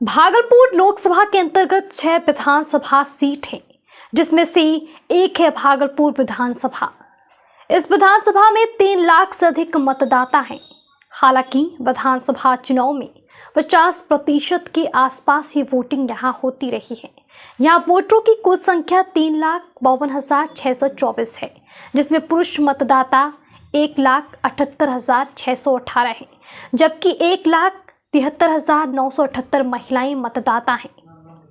भागलपुर लोकसभा के अंतर्गत 6 विधानसभा सीट है, जिसमें से एक है भागलपुर विधानसभा। इस विधानसभा में 3 लाख से अधिक मतदाता हैं। हालांकि विधानसभा चुनाव में 50% के आसपास ही वोटिंग यहाँ होती रही है। यहाँ वोटरों की कुल संख्या 3,52,624 है, जिसमें पुरुष मतदाता 1,78,618 है, जबकि 1,73,978 महिलाएं मतदाता हैं।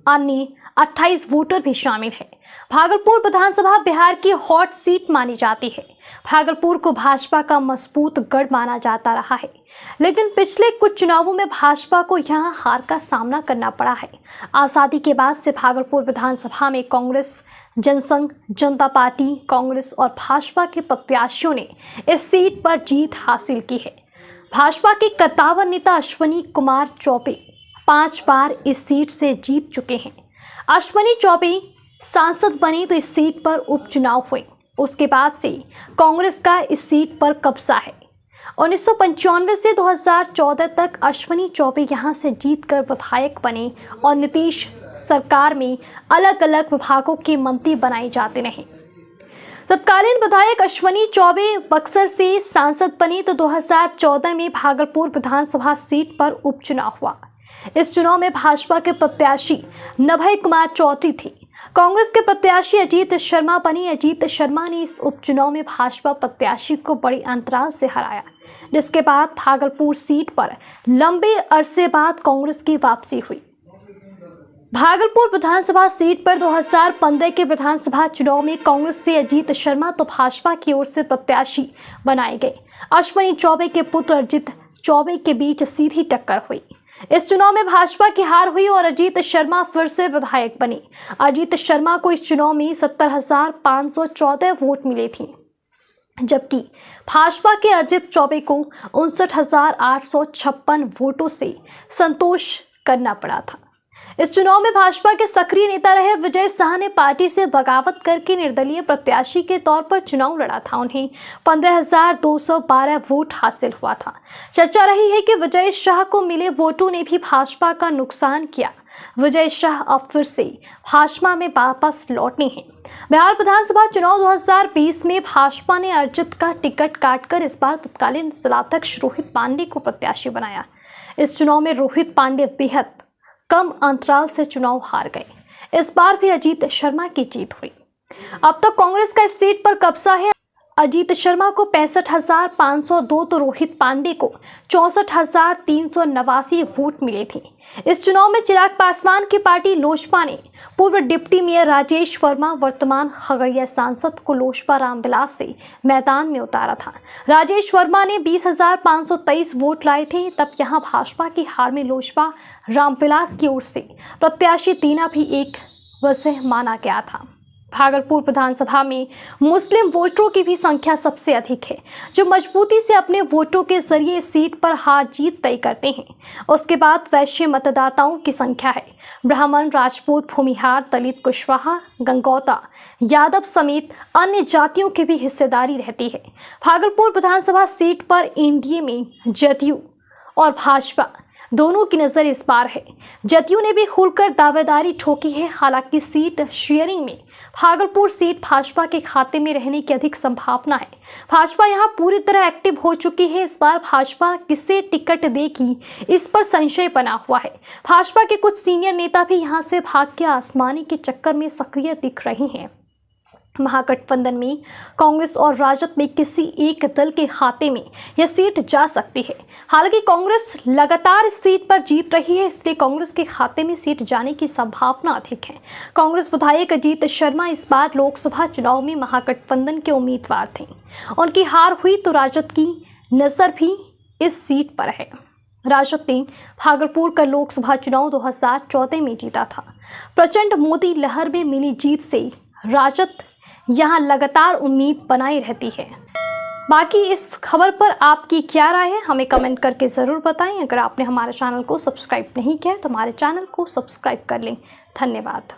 अन्य 28 वोटर भी शामिल हैं। भागलपुर विधानसभा बिहार की हॉट सीट मानी जाती है। भागलपुर को भाजपा का मजबूत गढ़ माना जाता रहा है, लेकिन पिछले कुछ चुनावों में भाजपा को यहां हार का सामना करना पड़ा है। आज़ादी के बाद से भागलपुर विधानसभा में कांग्रेस, जनसंघ, जनता पार्टी, कांग्रेस और भाजपा के प्रत्याशियों ने इस सीट पर जीत हासिल की है। भाजपा के कद्दावर नेता अश्विनी कुमार चौबे 5 बार इस सीट से जीत चुके हैं। अश्विनी चौबे सांसद बने तो इस सीट पर उपचुनाव हुए। उसके बाद से कांग्रेस का इस सीट पर कब्जा है। 1995 से 2014 तक अश्विनी चौबे यहां से जीतकर विधायक बने और नीतीश सरकार में अलग अलग विभागों के मंत्री बनाए जाते रहे। तत्कालीन विधायक अश्विनी चौबे बक्सर से सांसद बने तो 2014 में भागलपुर विधानसभा सीट पर उपचुनाव हुआ। इस चुनाव में भाजपा के प्रत्याशी नभय कुमार चौधरी थे। कांग्रेस के प्रत्याशी अजीत शर्मा बने। अजीत शर्मा ने इस उपचुनाव में भाजपा प्रत्याशी को बड़ी अंतराल से हराया, जिसके बाद भागलपुर सीट पर लंबे अरसे बाद कांग्रेस की वापसी हुई। भागलपुर विधानसभा सीट पर 2015 के विधानसभा चुनाव में कांग्रेस से अजीत शर्मा तो भाजपा की ओर से प्रत्याशी बनाए गए। अश्विनी चौबे के पुत्र अजीत चौबे के बीच सीधी टक्कर हुई। इस चुनाव में भाजपा की हार हुई और अजीत शर्मा फिर से विधायक बने। अजीत शर्मा को इस चुनाव में 70,514 वोट मिले थे, जबकि भाजपा के अजीत चौबे को 59,856 वोटों से संतोष करना पड़ा था। इस चुनाव में भाजपा के सक्रिय नेता रहे विजय शाह ने पार्टी से बगावत करके निर्दलीय प्रत्याशी के तौर पर चुनाव लड़ा था। उन्हें 15,212 वोट हासिल हुआ था। चर्चा रही है कि विजय शाह को मिले वोटों ने भी भाजपा का नुकसान किया। विजय शाह अब फिर से भाजपा में वापस लौटने हैं। बिहार विधानसभा चुनाव 2020 में भाजपा ने अर्जित का टिकट काटकर इस बार तत्कालीन जिलाध्यक्ष रोहित पांडे को प्रत्याशी बनाया। इस चुनाव में रोहित पांडे बेहद कम अंतराल से चुनाव हार गए। इस बार भी अजीत शर्मा की जीत हुई। अब तक कांग्रेस का इस सीट पर कब्जा है। अजीत शर्मा को 65,502 तो रोहित पांडे को 64,389 वोट मिले थे। इस चुनाव में चिराग पासवान की पार्टी लोजपा ने पूर्व डिप्टी मेयर राजेश वर्मा, वर्तमान खगड़िया सांसद को लोजपा रामविलास से मैदान में उतारा था। राजेश वर्मा ने 20,523 वोट लाए थे। तब यहां भाजपा की हार में लोजपा रामविलास की ओर से प्रत्याशी देना भी एक वजह माना गया था। भागलपुर विधानसभा में मुस्लिम वोटरों की भी संख्या सबसे अधिक है, जो मजबूती से अपने वोटों के जरिए इस सीट पर हार जीत तय करते हैं। उसके बाद वैश्य मतदाताओं की संख्या है। ब्राह्मण, राजपूत, भूमिहार, दलित, कुशवाहा, गंगौता, यादव समेत अन्य जातियों की भी हिस्सेदारी रहती है। भागलपुर विधानसभा सीट पर एनडीए में जदयू और भाजपा दोनों की नजर इस बार है। जदयू ने भी खुलकर दावेदारी ठोकी है। हालांकि सीट शेयरिंग में भागलपुर सीट भाजपा के खाते में रहने की अधिक संभावना है। भाजपा यहां पूरी तरह एक्टिव हो चुकी है। इस बार भाजपा किसे टिकट देगी, इस पर संशय बना हुआ है। भाजपा के कुछ सीनियर नेता भी यहां से भाग के आसमानी के चक्कर में सक्रिय दिख रहे हैं। महागठबंधन में कांग्रेस और राजद में किसी एक दल के खाते में यह सीट जा सकती है। हालांकि कांग्रेस लगातार इस सीट पर जीत रही है, इसलिए कांग्रेस के खाते में सीट जाने की संभावना अधिक है। कांग्रेस विधायक अजीत शर्मा इस बार लोकसभा चुनाव में महागठबंधन के उम्मीदवार थे। उनकी हार हुई तो राजद की नजर भी इस सीट पर है। राजद ने भागलपुर का लोकसभा चुनाव 2014 में जीता था। प्रचंड मोदी लहर में मिली जीत से राजद यहाँ लगातार उम्मीद बनाई रहती है। बाकी इस खबर पर आपकी क्या राय है, हमें कमेंट करके ज़रूर बताएं। अगर आपने हमारे चैनल को सब्सक्राइब नहीं किया है तो हमारे चैनल को सब्सक्राइब कर लें। धन्यवाद।